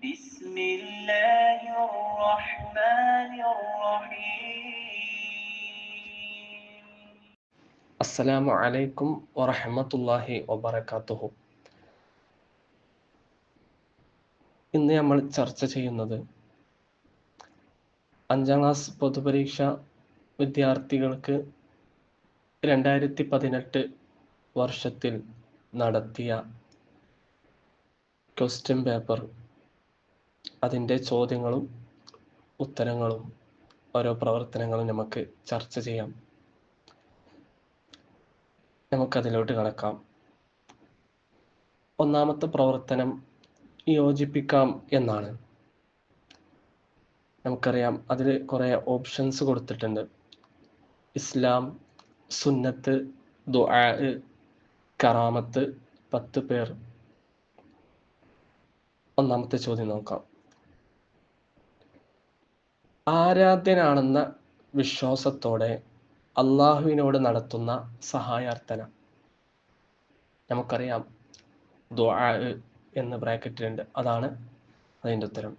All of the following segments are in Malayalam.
بسم الله الرحمن الرحيم. السلام عليكم ورحمة الله وبركاته. ഇന്ന് നമ്മൾ ചർച്ച ചെയ്യുന്നത് 5ാം ക്ലാസ് പൊതുപരീക്ഷ വിദ്യാർത്ഥികൾക്ക് 2018 വർഷത്തിൽ നടത്തിയ ക്വസ്റ്റ്യൻ പേപ്പർ, അതിൻ്റെ ചോദ്യങ്ങളും ഉത്തരങ്ങളും ഓരോ പ്രവർത്തനങ്ങളും നമുക്ക് ചർച്ച ചെയ്യാം. നമുക്കതിലോട്ട് കടക്കാം. ഒന്നാമത്തെ പ്രവർത്തനം യോജിപ്പിക്കാം എന്നാണ്. നമുക്കറിയാം, അതിൽ കുറേ ഓപ്ഷൻസ് കൊടുത്തിട്ടുണ്ട്. ഇസ്ലാം, സുന്നത്ത്, ദുആ, കറാമത്ത്, 10 പേർ. ഒന്നാമത്തെ ചോദ്യം നോക്കാം. ആരാധ്യനാണെന്ന വിശ്വാസത്തോടെ അള്ളാഹുവിനോട് നടത്തുന്ന സഹായാർത്ഥന. നമുക്കറിയാം, ദുആ എന്ന് ബ്രാക്കറ്റിലുണ്ട്, അതാണ് അതിൻ്റെ ഉത്തരം.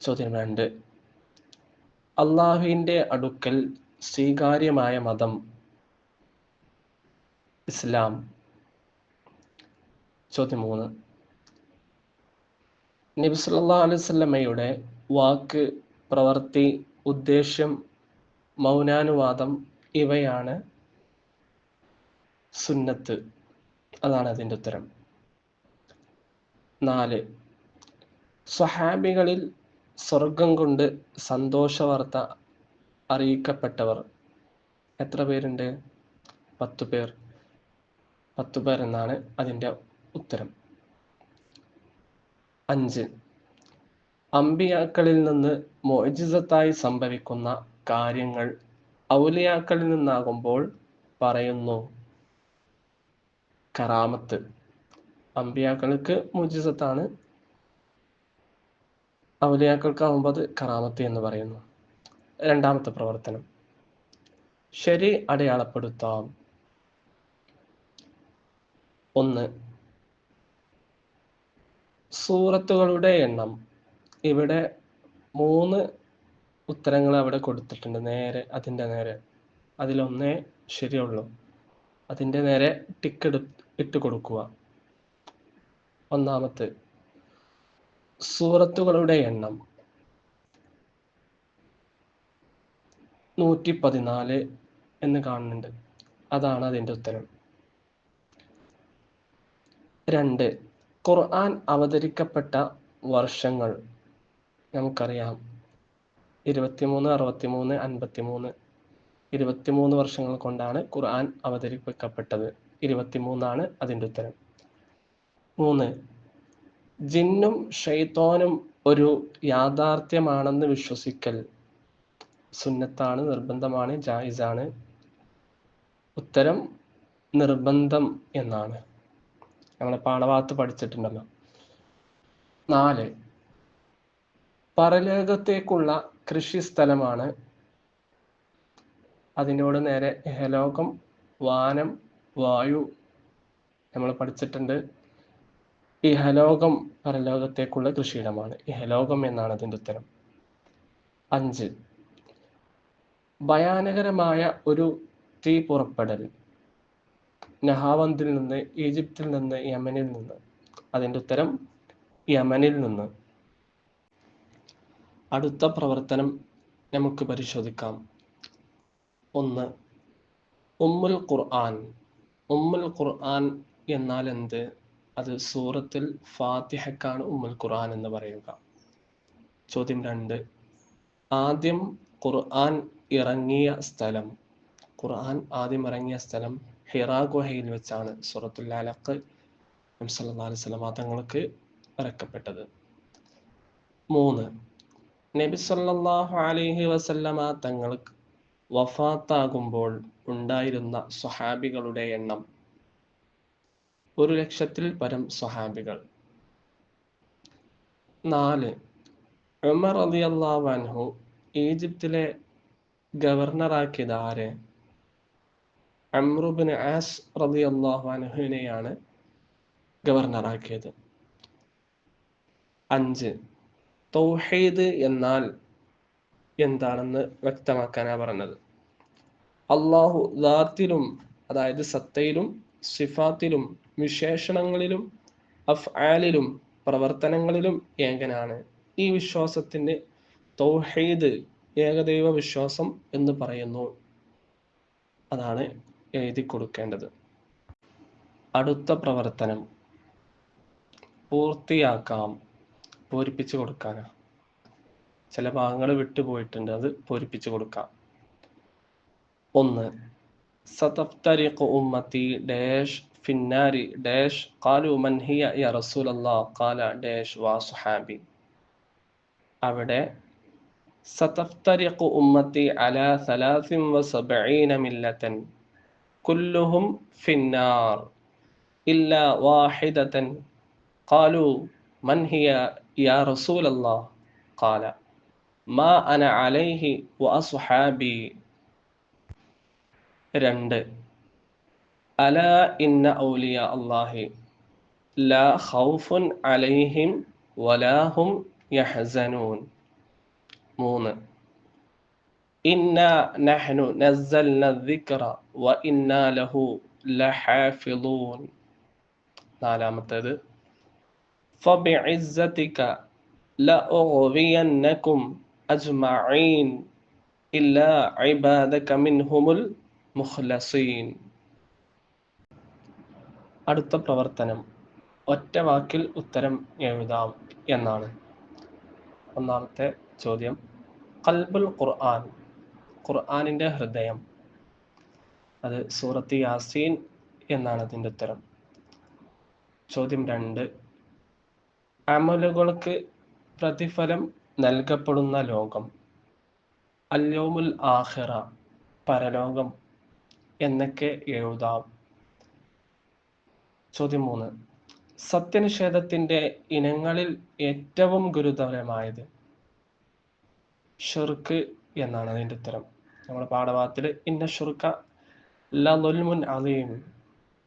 ചോദ്യം 2. അള്ളാഹുവിൻ്റെ അടുക്കൽ സ്വീകാര്യമായ മതം ഇസ്ലാം. ചോദ്യം 3. നബി സല്ലല്ലാഹു അലൈഹി വസല്ലമയുടെ വാക്ക്, പ്രവൃത്തി, ഉദ്ദേശ്യം, മൗനാനുവാദം ഇവയാണ് സുന്നത്ത്. അതാണ് അതിൻ്റെ ഉത്തരം. 4. സ്വഹാബികളിൽ സ്വർഗം കൊണ്ട് സന്തോഷവാർത്ത അറിയിക്കപ്പെട്ടവർ എത്ര പേരുണ്ട്? 10 പേർ. 10 പേർ എന്നാണ് അതിൻ്റെ ഉത്തരം. 5. അമ്പിയാക്കളിൽ നിന്ന് മുഅ്ജിസത്തായി സംഭവിക്കുന്ന കാര്യങ്ങൾ ഔലിയാക്കളിൽ നിന്നാകുമ്പോൾ പറയുന്നു കറാമത്ത്. അമ്പിയാക്കൾക്ക് മുഅ്ജിസത്താണ്, ഔലിയാക്കൾക്കാവുമ്പോൾ അത് കറാമത്ത് എന്ന് പറയുന്നു. രണ്ടാമത്തെ പ്രവർത്തനം ശരി അടയാളപ്പെടുത്താം. 1. സൂറത്തുകളുടെ എണ്ണം. ഇവിടെ 3 ഉത്തരങ്ങൾ അവിടെ കൊടുത്തിട്ടുണ്ട്. അതിൻ്റെ നേരെ അതിലൊന്നേ ശരിയുള്ളൂ. അതിൻ്റെ നേരെ ടിക്ക് ഇട്ട് കൊടുക്കുക. ഒന്നാമത്തെ സൂറത്തുകളുടെ എണ്ണം 114 എന്ന് കാണുന്നുണ്ട്, അതാണ് അതിൻ്റെ ഉത്തരം. 2. ഖുർആൻ അവതരിക്കപ്പെട്ട വർഷങ്ങൾ. നമുക്കറിയാം, 23, 63, 53. 23 വർഷങ്ങൾ കൊണ്ടാണ് ഖുർആൻ അവതരിപ്പിക്കപ്പെട്ടത്. 23 അതിൻ്റെ ഉത്തരം. 3. ജിന്നും ഷൈത്വാനും ഒരു യാഥാർത്ഥ്യമാണെന്ന് വിശ്വസിക്കൽ സുന്നത്താണ്, നിർബന്ധമാണ്, ജായിസാണ്. ഉത്തരം നിർബന്ധം എന്നാണ്. നമ്മൾ പാഠഭാഗത്ത് പഠിച്ചിട്ടുണ്ടല്ലോ. 4. പരലോകത്തേക്കുള്ള കൃഷിസ്ഥലമാണ്. അതിനോട് നേരെ ഇഹലോകം, വാനം, വായു നമ്മൾ പഠിച്ചിട്ടുണ്ട്. ഇഹലോകം പരലോകത്തേക്കുള്ള കൃഷിയിടമാണ്. ഇഹലോകം എന്നാണ് അതിൻ്റെ ഉത്തരം. 5. ഭയാനകരമായ ഒരു തീ പുറപ്പെടൽ. നഹാവന്തിൽ നിന്ന്, ഈജിപ്തിൽ നിന്ന്, യമനിൽ നിന്ന്. അതിൻ്റെ ഉത്തരം യമനിൽ നിന്ന്. അടുത്ത പ്രവർത്തനം നമുക്ക് പരിശോധിക്കാം. 1. ഉമ്മുൽ ഖുർആൻ. ഉമ്മുൽ ഖുർആൻ എന്നാൽ എന്ത്? അത് സൂറത്തുൽ ഫാത്തിഹക്കാണ് ഉമ്മുൽ ഖുർആൻ എന്ന് പറയുക. ചോദ്യം 2. ആദ്യം ഖുർആൻ ഇറങ്ങിയ സ്ഥലം. ഖുർആൻ ആദ്യം ഇറങ്ങിയ സ്ഥലം ഹിറാ ഗുഹയിൽ വെച്ചാണ്. സൂറത്തുൽ അലഖ് നബി സല്ലല്ലാഹു അലൈഹി വസല്ലം തങ്ങൾക്ക് ഇറക്കപ്പെട്ടത്. 3. നബി സല്ലല്ലാഹു അലൈഹി വസല്ലമ തങ്ങൾക്ക് വഫാത്താകുമ്പോൾ ഉണ്ടായിരുന്ന സ്വഹാബികളുടെ എണ്ണം 100,000-ൽ പരം സ്വഹാബികൾ. 4. ഉമർ റളിയല്ലാഹു അൻഹു ഈജിപ്തിലെ ഗവർണറാക്കിയത് ആരെ? അംറു ഇബ്നു ആസ് റളിയല്ലാഹു അൻഹുവിനെയാണ് ഗവർണറാക്കിയത്. 5. തൗഹീദ് എന്നാൽ എന്താണെന്ന് വ്യക്തമാക്കാനാണ് പറഞ്ഞത്. അള്ളാഹു ദാത്തിലും അതായത് സത്തയിലും സിഫാത്തിലും വിശേഷണങ്ങളിലും അഫ്ആലിലും പ്രവർത്തനങ്ങളിലും ഏകനാണ്. ഈ വിശ്വാസത്തിന് തൗഹീദ് ഏകദൈവ വിശ്വാസം എന്ന് പറയുന്നു. അതാണ് എഴുതി കൊടുക്കേണ്ടത്. അടുത്ത പ്രവർത്തനം പൂർത്തിയാക്കാം, പൂരിപ്പിച്ചു കൊടുക്കാനാണ്. ചില ഭാഗങ്ങൾ വിട്ടുപോയിട്ടുണ്ട്, അത് പൂരിപ്പിച്ചു കൊടുക്കാം. 1. സതഫ്തരിഖു ഉമ്മത്തി ഡാഷ് ഫിന്നാരി ഡാഷ് ഖാലു മൻ ഹിയ യാ റസൂലല്ലാഹ് ഖാല ഡാഷ് വാ സുഹാബി. അവിടെ സതഫ്തരിഖു ഉമ്മത്തി അലാ 73 മില്ലതൻ കുല്ലുഹും ഫിന്നാർ ഇല്ലാ വാഹിദതൻ ഖാലു മൻ ഹിയ യാ റസൂലല്ലാഹ് ഖാല മാ അന അലൈഹി വഅസ്ഹാബി. 2. അലാ ഇന്ന ഔലിയ അല്ലാഹി ലാ ഖൗഫുൻ അലൈഹിം വലാ ഹും യഹ്സനൂൻ. 3. ഇന്നാ നഹ്നു നസ്സൽന الذിക്റ വഇന്നാ ലഹു ലഹാഫിളൂൻ. 4. ഫബിഇസ്സതിക ലഉഗ്വിയന്നകും അജ്മഈൻ ഇല്ലാ ഇബാദക മിൻഹുമുൽ മുഖ്ലസീൻ. അടുത്ത പ്രവർത്തനം ഒറ്റ വാക്കിൽ ഉത്തരം എഴുതാം എന്നാണ്. ഒന്നാമത്തെ ചോദ്യം, ഖൽബുൽ ഖുർആൻ, ഖുർആനിൻ്റെ ഹൃദയം, അത് സൂറത്ത് യാസീൻ എന്നാണ് അതിൻ്റെ ഉത്തരം. ചോദ്യം 2, അമലുകൾക്ക് പ്രതിഫലം നൽകപ്പെടുന്ന ലോകം, അൽ-യൗമുൽ ആഖിറ, പരലോകം എന്നൊക്കെ എഴുതാം. ചോദ്യം 3, സത്യനിഷേധത്തിൻ്റെ ഇനങ്ങളിൽ ഏറ്റവും ഗുരുതരമായത്, ഷിർക്ക് എന്നാണ് അതിൻ്റെ ഉത്തരം. നമ്മുടെ പാഠഭാഗത്തിൽ ഇന്ന ഷിർക ലളുൽമുൻ അളീം,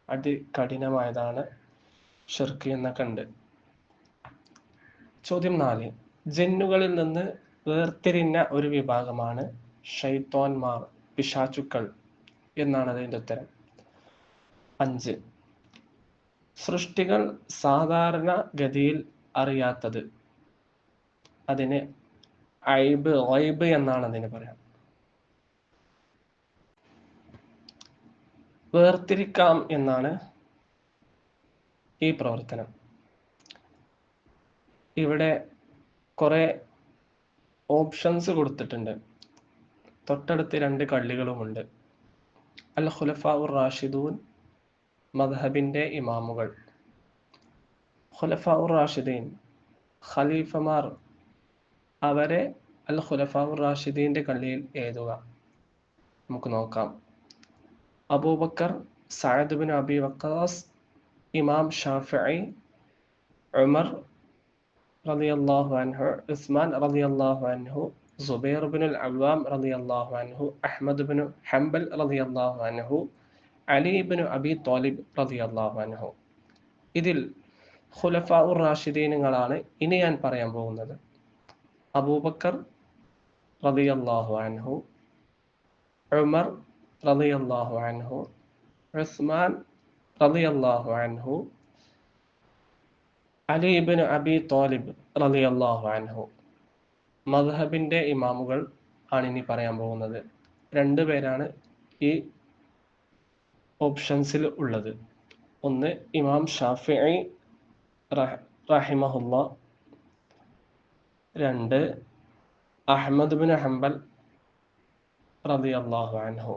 അതികഠിനമായതാണ് ഷിർക്ക് എന്നൊക്കെ ഉണ്ട്. ചോദ്യം 4, ജിന്നുകളിൽ നിന്ന് വേർതിരിഞ്ഞ ഒരു വിഭാഗമാണ് ശൈത്വാന്മാർ, പിശാചുക്കൾ എന്നാണ് അതിൻ്റെ ഉത്തരം. 5, സൃഷ്ടികൾ സാധാരണ ഗതിയിൽ അറിയാത്തത്, അതിന് ഗൈബ് എന്നാണ് അതിന് പറയാം. വേർതിരിക്കാം എന്നാണ് ഈ പ്രവർത്തനം. ഇവിടെ കുറെ ഓപ്ഷൻസ് കൊടുത്തിട്ടുണ്ട്. തൊട്ടടുത്ത് 2 കള്ളികളുമുണ്ട്. അൽ ഖുലഫാഉർ റാഷിദൂൻ, മദ്ഹബിൻ്റെ ഇമാമുകൾ. ഖുലഫാഉർ റാഷിദീൻ, ഖലീഫമാർ, അവരെ അൽ ഖുലഫാഉർ റാഷിദീൻ്റെ കള്ളിയിൽ എഴുതുക. നമുക്ക് നോക്കാം. Abu Bakr, Saad bin Abi Waqqas, Imam Shafi'i, Umar റളിയല്ലാഹു അൻഹു, ഉസ്മാൻ റളിയല്ലാഹു അൻഹു, സുബൈർ ബിൻ അൽ-അവ്വാം റളിയല്ലാഹു അൻഹു, അഹ്മദ് ബിൻ ഹംബൽ റളിയല്ലാഹു അൻഹു, അലി ബിൻ അബി ത്വാലിബ് റളിയല്ലാഹു അൻഹു. ഇതിൽ ഖുലഫാഉർ റാഷിദീനുകളാണ് ഇനി ഞാൻ പറയാൻ പോകുന്നത്. അബൂബക്കർ റളിയല്ലാഹു അൻഹു, ഉമർ റളിയല്ലാഹു അൻഹു, ഉസ്മാൻ റളിയല്ലാഹു അൻഹു, അലി ഇബ്നു അബി ത്വാലിബ് റളിയല്ലാഹു അൻഹു. മദ്ഹബിൻ്റെ ഇമാമുകൾ ആണ് ഇനി പറയാൻ പോകുന്നത്. 2 പേരാണ് ഈ ഓപ്ഷൻസിൽ ഉള്ളത്. ഒന്ന് ഇമാം ഷാഫിഈ റഹിമഹുല്ലാ, 2 അഹ്മദ് ബിൻ ഹംബൽ റളിയല്ലാഹു അൻഹു.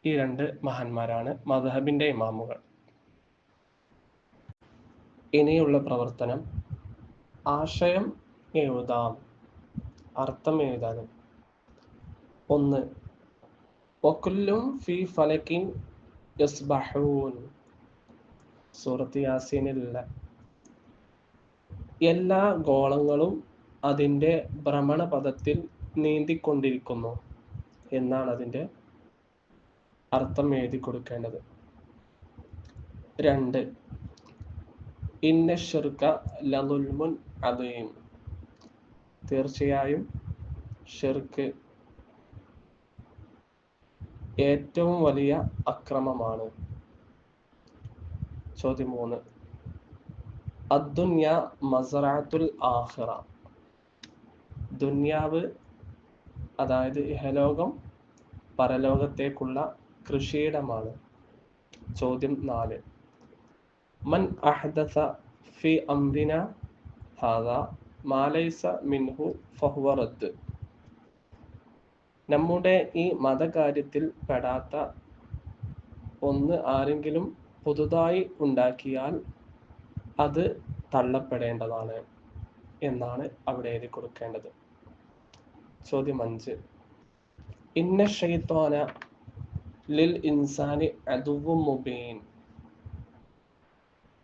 ഈ 2 മഹാന്മാരാണ് മദ്ഹബിൻ്റെ ഇമാമുകൾ. ഇനിയുള്ള പ്രവർത്തനം ആശയം എഴുതാം, അർത്ഥം എഴുതാനും. 1, വകുല്ലും ഫീ ഫലകിൻ യസ്ബഹൂൻ, സൂറത്ത് യാസീനിലുള്ള എല്ലാ ഗോളങ്ങളും അതിൻ്റെ ഭ്രമണപഥത്തിൽ നീന്തിക്കൊണ്ടിരിക്കുന്നു എന്നാണ് അതിൻ്റെ അർത്ഥം എഴുതി കൊടുക്കേണ്ടത്. 2, ഇന്ന ശിർക ലദുൽമുൻ അദീം. തീർച്ചയായും ഷിർക്ക് ഏറ്റവും വലിയ അക്രമമാണ്. ചോദ്യം 3. അദ്ദുന്യ മസ്റഅത്തുൽ ആഖിറ. ദുന്യാവ് അതായത് ഇഹലോകം പരലോകത്തേക്കുള്ള കൃഷിയിടമാണ്. ചോദ്യം 4. മൻ അഹ്ദസ ഫി അംരിന ഹാദാ മാ ലൈസ മിൻഹു ഫഹുവ റദ്ദ്. നമ്മുടെ ഈ മതകാര്യത്തിൽ പെടാത്ത ഒന്ന് ആരെങ്കിലും പുതുതായി ഉണ്ടാക്കിയാൽ അത് തള്ളപ്പെടേണ്ടതാണ് എന്നാണ് അവിടെ എഴുതി കൊടുക്കേണ്ടത്. ചോദ്യം 5. ഇന്ന ശൈത്വാന ലിൽ ഇൻസാനി അദുവ്വും മുബീൻ.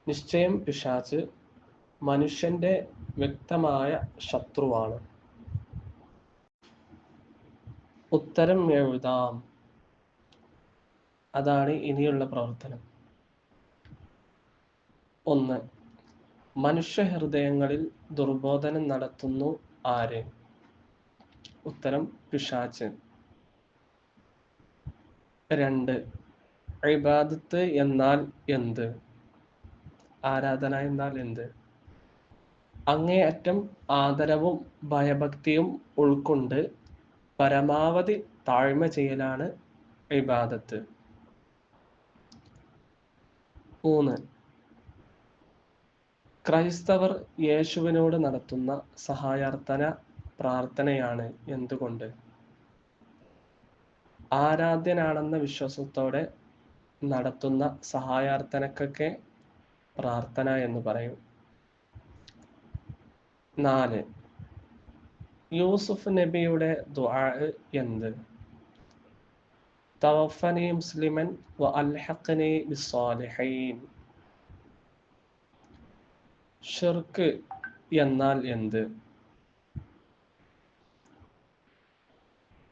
നിശ്ചയം പിശാച് മനുഷ്യന്റെ വ്യക്തമായ ശത്രുവാണ്. ഉത്തരം എഴുതാം. അതാണ് ഇനിയുള്ള പ്രവർത്തനം. 1. മനുഷ്യ ഹൃദയങ്ങളിൽ ദുർബോധനം നടത്തുന്നു ആര്? ഉത്തരം പിശാച്. 2. ഇബാദത്ത് എന്നാൽ എന്ത്? ആരാധന എന്നാൽ എന്ത്? അങ്ങേയറ്റം ആദരവും ഭയഭക്തിയും ഉൾക്കൊണ്ട് പരമാവധി താഴ്മ ചെയ്യലാണ് ഇബാദത്ത്. 3. ക്രൈസ്തവർ യേശുവിനോട് നടത്തുന്ന സഹായാർത്ഥന പ്രാർത്ഥനയാണ്. എന്തുകൊണ്ട്? ആരാധ്യനാണെന്ന വിശ്വാസത്തോടെ നടത്തുന്ന സഹായാർത്ഥനക്കൊക്കെ പ്രാർത്ഥന എന്ന് പറയും. 4. യൂസുഫ് നബിയുടെ ദുആ എന്ത്? തവഫനി മുസ്ലിമൻ വ അൽഹഖ്നി ബിസ്സാലിഹീൻ. ഷിർക്ക് എന്നാൽ എന്ത്?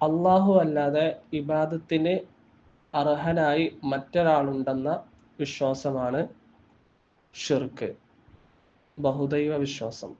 അല്ലാഹു അല്ലാതെ ഇബാദത്തിന് അർഹനായി മറ്റൊരാളുണ്ടെന്ന വിശ്വാസമാണ് ഷിർക്ക്, ബഹുദൈവ വിശ്വാസം.